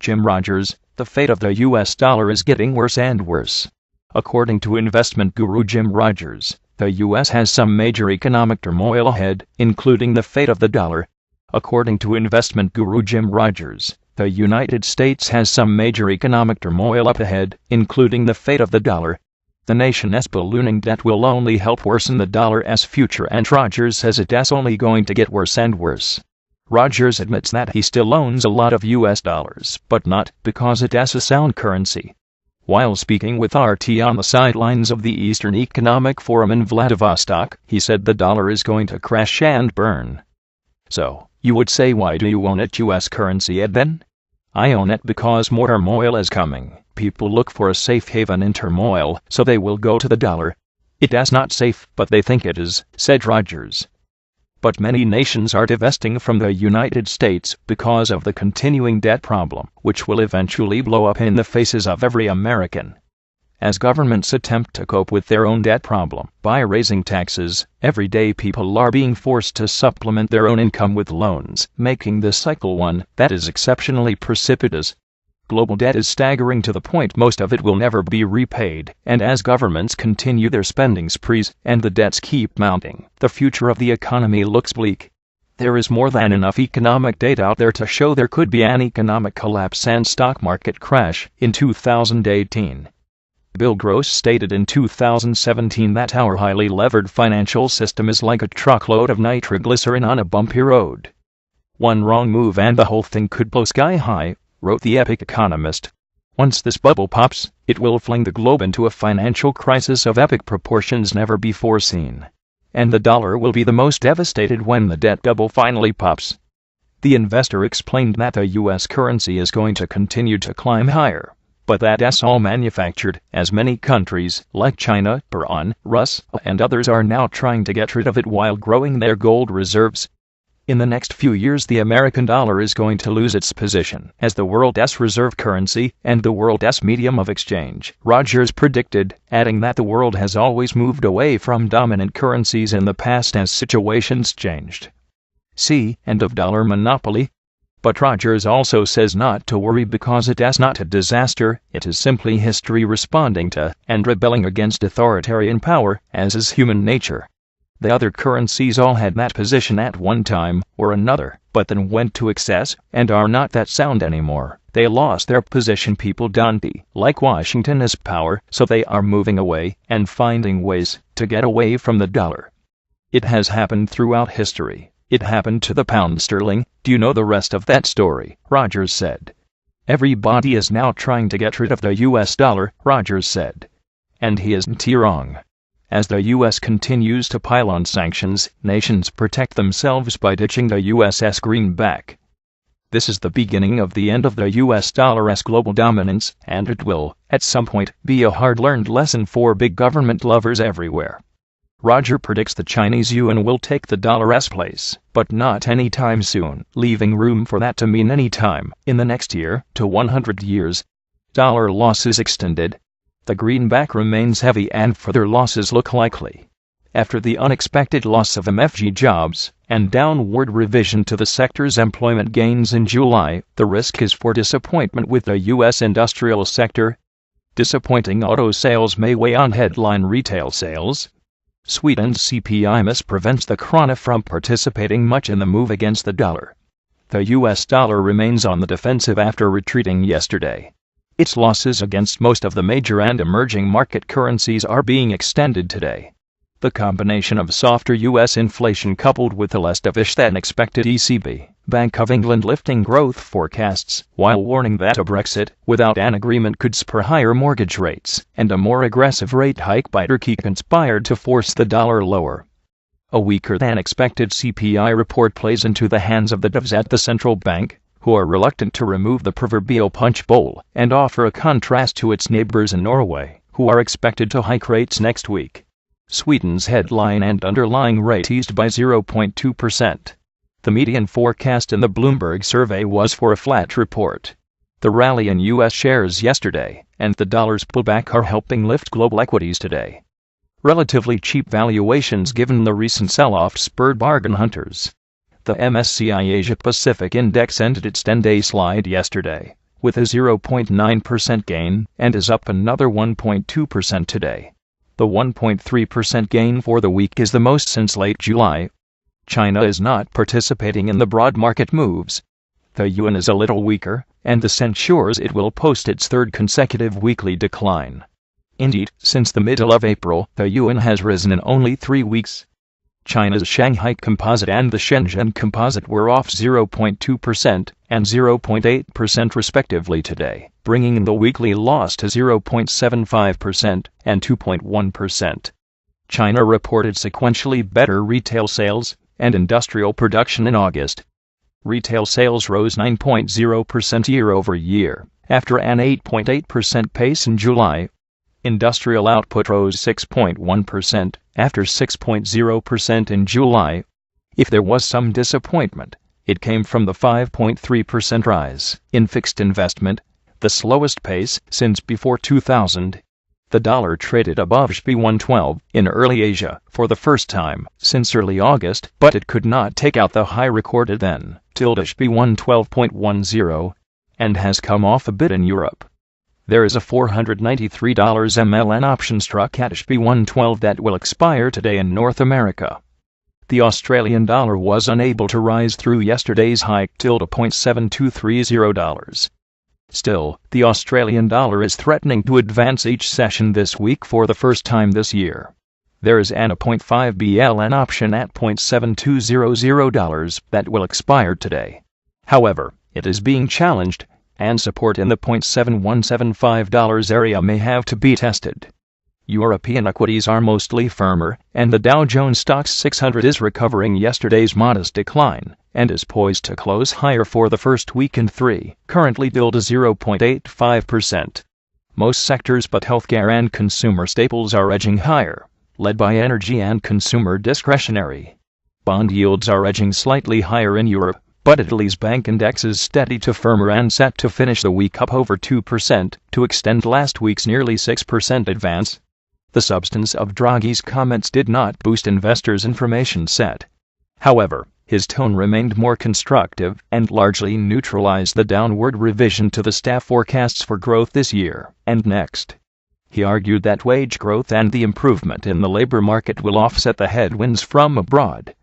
Jim Rogers, the fate of the US dollar is getting worse and worse. According to investment guru Jim Rogers, the US has some major economic turmoil ahead, including the fate of the dollar. According to investment guru Jim Rogers, the United States has some major economic turmoil up ahead, including the fate of the dollar. The nation's ballooning debt will only help worsen the dollar's future, and Rogers says it's only going to get worse and worse. Rogers admits that he still owns a lot of US dollars, but not because it's a sound currency. While speaking with RT on the sidelines of the Eastern Economic Forum in Vladivostok, he said the dollar is going to crash and burn. So, you would say, why do you own it, US currency, then? I own it because more turmoil is coming. People look for a safe haven in turmoil, so they will go to the dollar. It's not safe, but they think it is, said Rogers. But many nations are divesting from the United States because of the continuing debt problem, which will eventually blow up in the faces of every American. As governments attempt to cope with their own debt problem by raising taxes, everyday people are being forced to supplement their own income with loans, making this cycle one that is exceptionally precipitous. Global debt is staggering to the point most of it will never be repaid, and as governments continue their spending sprees and the debts keep mounting, the future of the economy looks bleak. There is more than enough economic data out there to show there could be an economic collapse and stock market crash in 2018. Bill Gross stated in 2017 that our highly levered financial system is like a truckload of nitroglycerin on a bumpy road. One wrong move and the whole thing could blow sky high, wrote the epic economist. Once this bubble pops, it will fling the globe into a financial crisis of epic proportions never before seen. And the dollar will be the most devastated when the debt bubble finally pops. The investor explained that the US currency is going to continue to climb higher, but that's all manufactured, as many countries, like China, Iran, Russia, and others are now trying to get rid of it while growing their gold reserves. In the next few years, the American dollar is going to lose its position as the world's reserve currency and the world's medium of exchange, Rogers predicted, adding that the world has always moved away from dominant currencies in the past as situations changed. See, end of dollar monopoly. But Rogers also says not to worry because it's not a disaster, it is simply history responding to and rebelling against authoritarian power, as is human nature. The other currencies all had that position at one time or another, but then went to excess and are not that sound anymore. They lost their position. People don't like Washington as power, so they are moving away and finding ways to get away from the dollar. It has happened throughout history. It happened to the pound sterling. Do you know the rest of that story? Rogers said. Everybody is now trying to get rid of the US dollar, Rogers said. And he isn't wrong. As the U.S. continues to pile on sanctions, nations protect themselves by ditching the U.S.'s greenback. This is the beginning of the end of the U.S. dollar's global dominance, and it will, at some point, be a hard-learned lesson for big government lovers everywhere. Roger predicts the Chinese yuan will take the dollar's place, but not anytime soon, leaving room for that to mean any time in the next year to 100 years. Dollar losses extended. The greenback remains heavy and further losses look likely. After the unexpected loss of MFG jobs and downward revision to the sector's employment gains in July, the risk is for disappointment with the U.S. industrial sector. Disappointing auto sales may weigh on headline retail sales. Sweden's CPI miss prevents the krona from participating much in the move against the dollar. The U.S. dollar remains on the defensive after retreating yesterday. Its losses against most of the major and emerging market currencies are being extended today. The combination of softer U.S. inflation coupled with a less dovish than expected ECB, Bank of England lifting growth forecasts, while warning that a Brexit without an agreement could spur higher mortgage rates, and a more aggressive rate hike by Turkey conspired to force the dollar lower. A weaker than expected CPI report plays into the hands of the doves at the central bank, who are reluctant to remove the proverbial punch bowl and offer a contrast to its neighbors in Norway, who are expected to hike rates next week. Sweden's headline and underlying rate eased by 0.2%. The median forecast in the Bloomberg survey was for a flat report. The rally in U.S. shares yesterday and the dollar's pullback are helping lift global equities today. Relatively cheap valuations given the recent sell-off spurred bargain hunters. The MSCI Asia Pacific Index ended its 10-day slide yesterday, with a 0.9% gain, and is up another 1.2% today. The 1.3% gain for the week is the most since late July. China is not participating in the broad market moves. The yuan is a little weaker, and the Sen ensures it will post its third consecutive weekly decline. Indeed, since the middle of April, the yuan has risen in only 3 weeks. China's Shanghai Composite and the Shenzhen Composite were off 0.2% and 0.8% respectively today, bringing the weekly loss to 0.75% and 2.1%. China reported sequentially better retail sales and industrial production in August. Retail sales rose 9.0% year-over-year, after an 8.8% pace in July. Industrial output rose 6.1%, after 6.0% in July. If there was some disappointment, it came from the 5.3% rise in fixed investment, the slowest pace since before 2000. The dollar traded above RMB 112 in early Asia for the first time since early August, but it could not take out the high recorded then, RMB 112.10, and has come off a bit in Europe. There is a $493 MLN option struck at RMB 112 that will expire today in North America. The Australian dollar was unable to rise through yesterday's hike to $0.7230. Still, the Australian dollar is threatening to advance each session this week for the first time this year. There is an $0.5 BLN option at $0.7200 that will expire today. However, it is being challenged, and support in the $0.7175 area may have to be tested. European equities are mostly firmer, and the Dow Jones Stoxx 600 is recovering yesterday's modest decline, and is poised to close higher for the first week in 3, currently to 0.85%. Most sectors but healthcare and consumer staples are edging higher, led by energy and consumer discretionary. Bond yields are edging slightly higher in Europe, but Italy's bank index is steady to firmer and set to finish the week up over 2% to extend last week's nearly 6% advance. The substance of Draghi's comments did not boost investors' information set. However, his tone remained more constructive and largely neutralized the downward revision to the staff forecasts for growth this year and next. He argued that wage growth and the improvement in the labor market will offset the headwinds from abroad.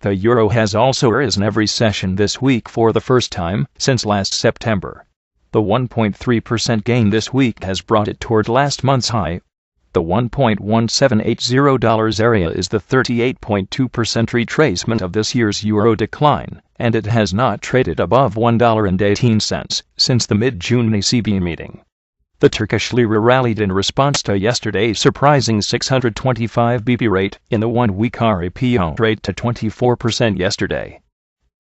The euro has also risen every session this week for the first time since last September. The 1.3% gain this week has brought it toward last month's high. The $1.1780 area is the 38.2% retracement of this year's euro decline, and it has not traded above $1.18 since the mid-June ECB meeting. The Turkish lira rallied in response to yesterday's surprising 625 BP rate in the 1-week repo rate to 24% yesterday.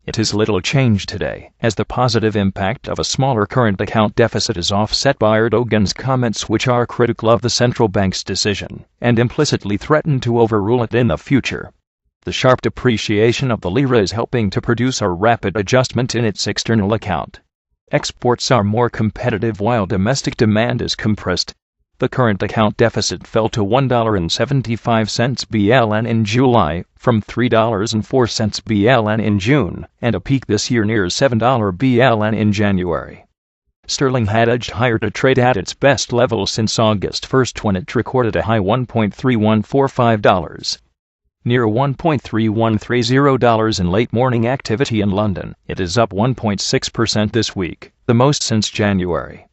It is little change today, as the positive impact of a smaller current account deficit is offset by Erdogan's comments, which are critical of the central bank's decision and implicitly threaten to overrule it in the future. The sharp depreciation of the lira is helping to produce a rapid adjustment in its external account. Exports are more competitive while domestic demand is compressed. The current account deficit fell to $1.75 BLN in July, from $3.04 BLN in June, and a peak this year near $7 BLN in January. Sterling had edged higher to trade at its best level since August 1 when it recorded a high $1.3145. Near $1.3130 in late morning activity in London, it is up 1.6% this week, the most since January.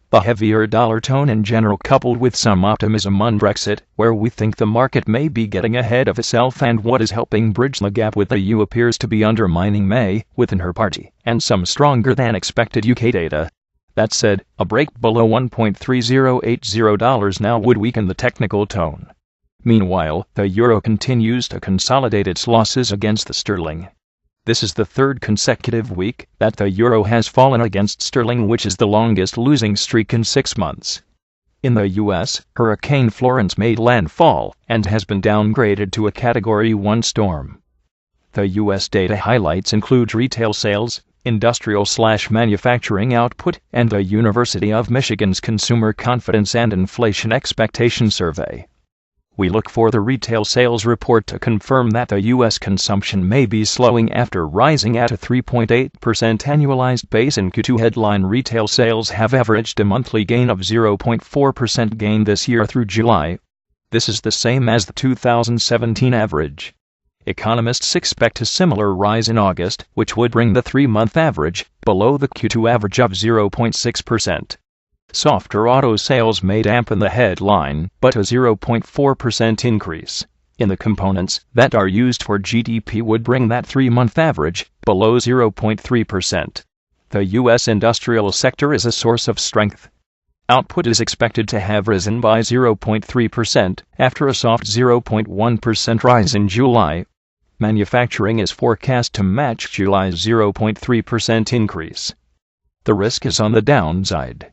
The heavier dollar tone in general, coupled with some optimism on Brexit, where we think the market may be getting ahead of itself and what is helping bridge the gap with the EU appears to be undermining May within her party, and some stronger than expected UK data. That said, a break below $1.3080 now would weaken the technical tone. Meanwhile, the euro continues to consolidate its losses against the sterling. This is the third consecutive week that the euro has fallen against sterling, which is the longest losing streak in 6 months. In the U.S., Hurricane Florence made landfall and has been downgraded to a Category 1 storm. The U.S. data highlights include retail sales, industrial/manufacturing output, and the University of Michigan's Consumer Confidence and Inflation Expectation Survey. We look for the retail sales report to confirm that the U.S. consumption may be slowing after rising at a 3.8% annualized pace in Q2. Headline retail sales have averaged a monthly gain of 0.4% gain this year through July. This is the same as the 2017 average. Economists expect a similar rise in August, which would bring the 3-month average below the Q2 average of 0.6%. Softer auto sales may dampen the headline, but a 0.4% increase in the components that are used for GDP would bring that 3-month average below 0.3%. The U.S. industrial sector is a source of strength. Output is expected to have risen by 0.3% after a soft 0.1% rise in July. Manufacturing is forecast to match July's 0.3% increase. The risk is on the downside.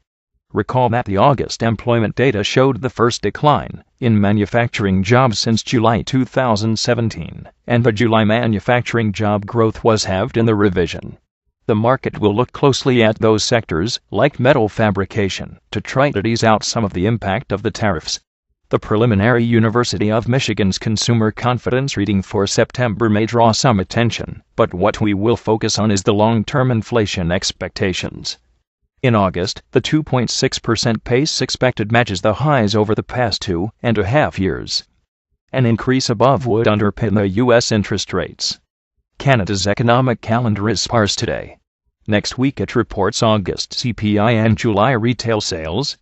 Recall that the August employment data showed the first decline in manufacturing jobs since July 2017, and the July manufacturing job growth was halved in the revision. The market will look closely at those sectors, like metal fabrication, to try to tease out some of the impact of the tariffs. The preliminary University of Michigan's consumer confidence reading for September may draw some attention, but what we will focus on is the long-term inflation expectations. In August, the 2.6% pace expected matches the highs over the past 2.5 years. An increase above would underpin the U.S. interest rates. Canada's economic calendar is sparse today. Next week it reports August CPI and July retail sales.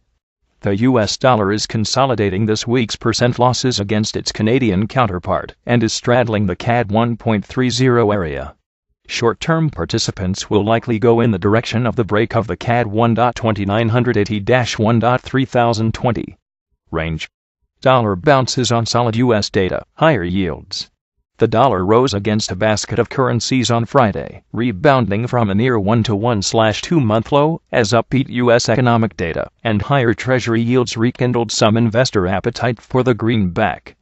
The U.S. dollar is consolidating this week's percent losses against its Canadian counterpart and is straddling the CAD 1.30 area. Short-term participants will likely go in the direction of the break of the CAD 1.2980-1.3020 range. Dollar bounces on solid U.S. data, higher yields. The dollar rose against a basket of currencies on Friday, rebounding from a near 1-to-1/2-month low as upbeat U.S. economic data and higher Treasury yields rekindled some investor appetite for the greenback.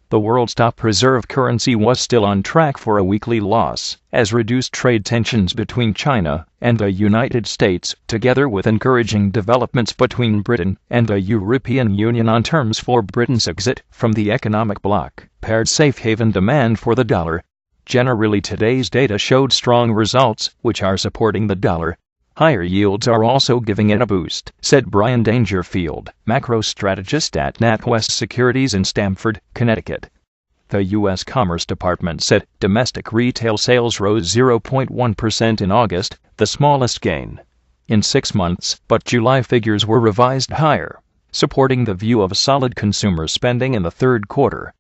The world's top reserve currency was still on track for a weekly loss, as reduced trade tensions between China and the United States, together with encouraging developments between Britain and the European Union on terms for Britain's exit from the economic bloc, paired safe haven demand for the dollar. Generally, today's data showed strong results, which are supporting the dollar. Higher yields are also giving it a boost, said Brian Dangerfield, macro strategist at NatWest Securities in Stamford, Connecticut. The U.S. Commerce Department said domestic retail sales rose 0.1% in August, the smallest gain in 6 months, but July figures were revised higher, supporting the view of solid consumer spending in the third quarter.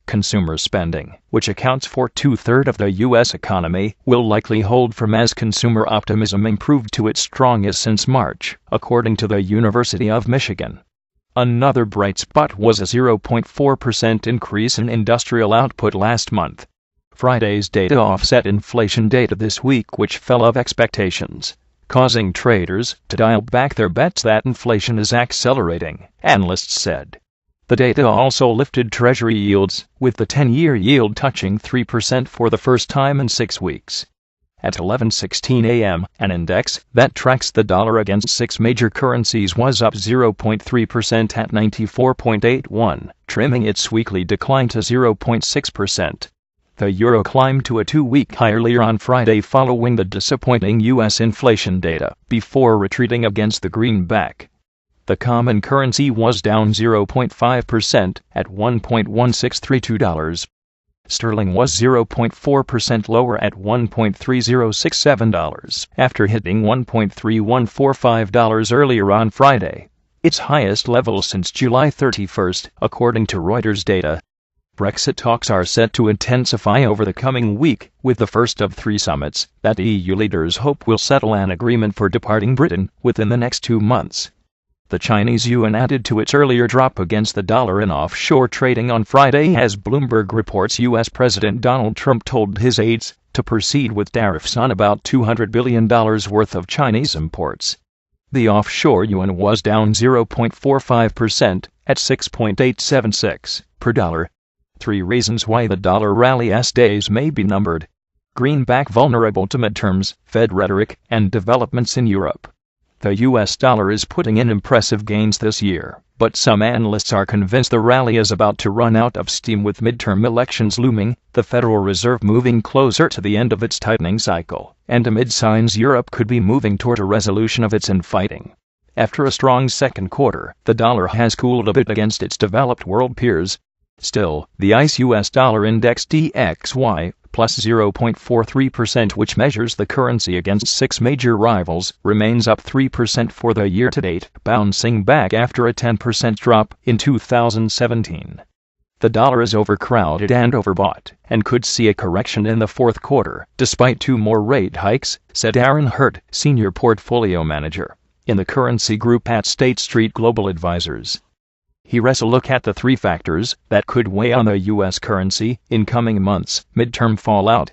Consumer spending, which accounts for 2/3 of the U.S. economy, will likely hold firm as consumer optimism improved to its strongest since March, according to the University of Michigan. Another bright spot was a 0.4% increase in industrial output last month. Friday's data offset inflation data this week, which fell of expectations, causing traders to dial back their bets that inflation is accelerating, analysts said. The data also lifted Treasury yields, with the 10-year yield touching 3% for the first time in 6 weeks. At 11:16 a.m., an index that tracks the dollar against 6 major currencies was up 0.3% at 94.81, trimming its weekly decline to 0.6%. The euro climbed to a 2-week high earlier on Friday following the disappointing U.S. inflation data, before retreating against the greenback. The common currency was down 0.5% at $1.1632. Sterling was 0.4% lower at $1.3067 after hitting $1.3145 earlier on Friday, its highest level since July 31, according to Reuters data. Brexit talks are set to intensify over the coming week, with the first of 3 summits that EU leaders hope will settle an agreement for departing Britain within the next 2 months. The Chinese yuan added to its earlier drop against the dollar in offshore trading on Friday as Bloomberg reports U.S. President Donald Trump told his aides to proceed with tariffs on about $200 billion worth of Chinese imports. The offshore yuan was down 0.45% at 6.876 per dollar. 3 reasons why the dollar rally's days may be numbered. Greenback vulnerable to midterms, Fed rhetoric, and developments in Europe. The US dollar is putting in impressive gains this year, but some analysts are convinced the rally is about to run out of steam with midterm elections looming, the Federal Reserve moving closer to the end of its tightening cycle, and amid signs Europe could be moving toward a resolution of its infighting. After a strong second quarter, the dollar has cooled a bit against its developed world peers. Still, the ICE US dollar index DXY plus 0.43%, which measures the currency against 6 major rivals, remains up 3% for the year-to-date, bouncing back after a 10% drop in 2017. The dollar is overcrowded and overbought, and could see a correction in the fourth quarter, despite 2 more rate hikes, said Aaron Hurt, senior portfolio manager in the currency group at State Street Global Advisors. He rests a look at the 3 factors that could weigh on the U.S. currency in coming months: midterm fallout,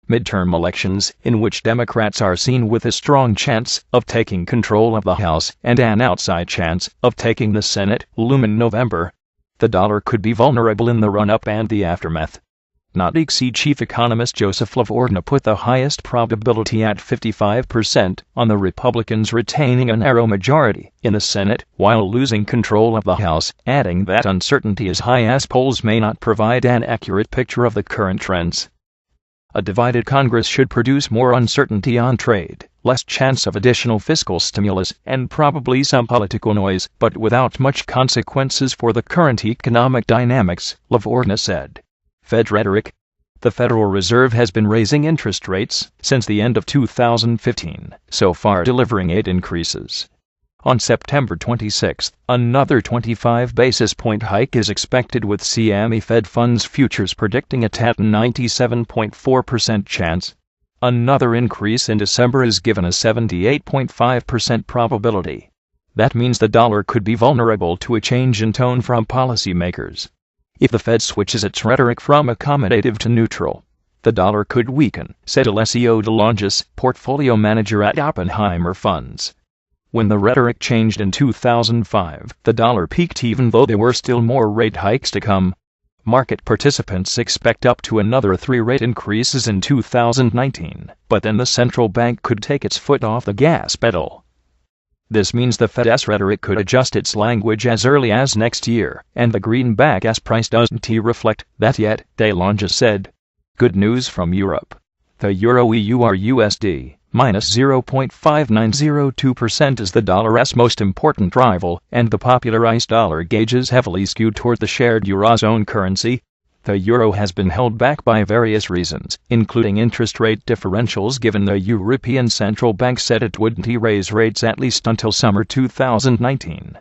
midterm elections, in which Democrats are seen with a strong chance of taking control of the House, and an outside chance of taking the Senate, loom in November. The dollar could be vulnerable in the run-up and the aftermath. NatXE chief economist Joseph Lavorgna put the highest probability at 55% on the Republicans retaining a narrow majority in the Senate while losing control of the House, adding that uncertainty is high as polls may not provide an accurate picture of the current trends. A divided Congress should produce more uncertainty on trade, less chance of additional fiscal stimulus, and probably some political noise, but without much consequences for the current economic dynamics, Lavorgna said. Fed rhetoric. The Federal Reserve has been raising interest rates since the end of 2015, so far delivering 8 increases. On September 26, another 25 basis point hike is expected, with CME Fed Funds futures predicting a 97.4% chance. Another increase in December is given a 78.5% probability. That means the dollar could be vulnerable to a change in tone from policymakers. If the Fed switches its rhetoric from accommodative to neutral, the dollar could weaken, said Alessio DeLongis, portfolio manager at Oppenheimer Funds. When the rhetoric changed in 2005, the dollar peaked even though there were still more rate hikes to come. Market participants expect up to another 3 rate increases in 2019, but then the central bank could take its foot off the gas pedal. This means the Fed's rhetoric could adjust its language as early as next year, and the greenback gas price doesn't reflect that yet, DeLongis said. Good news from Europe. The Euro/EUR/USD minus 0.5902% is the dollar's most important rival, and the popularized dollar gauge is heavily skewed toward the shared Eurozone currency. The euro has been held back by various reasons, including interest rate differentials, given the European Central Bank said it wouldn't raise rates at least until summer 2019.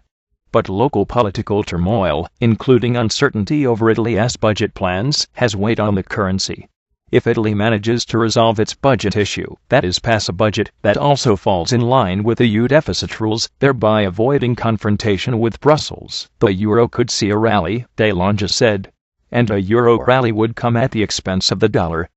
But local political turmoil, including uncertainty over Italy's budget plans, has weighed on the currency. If Italy manages to resolve its budget issue, that is, pass a budget that also falls in line with EU deficit rules, thereby avoiding confrontation with Brussels, the euro could see a rally, DeLongis said. And a euro rally would come at the expense of the dollar.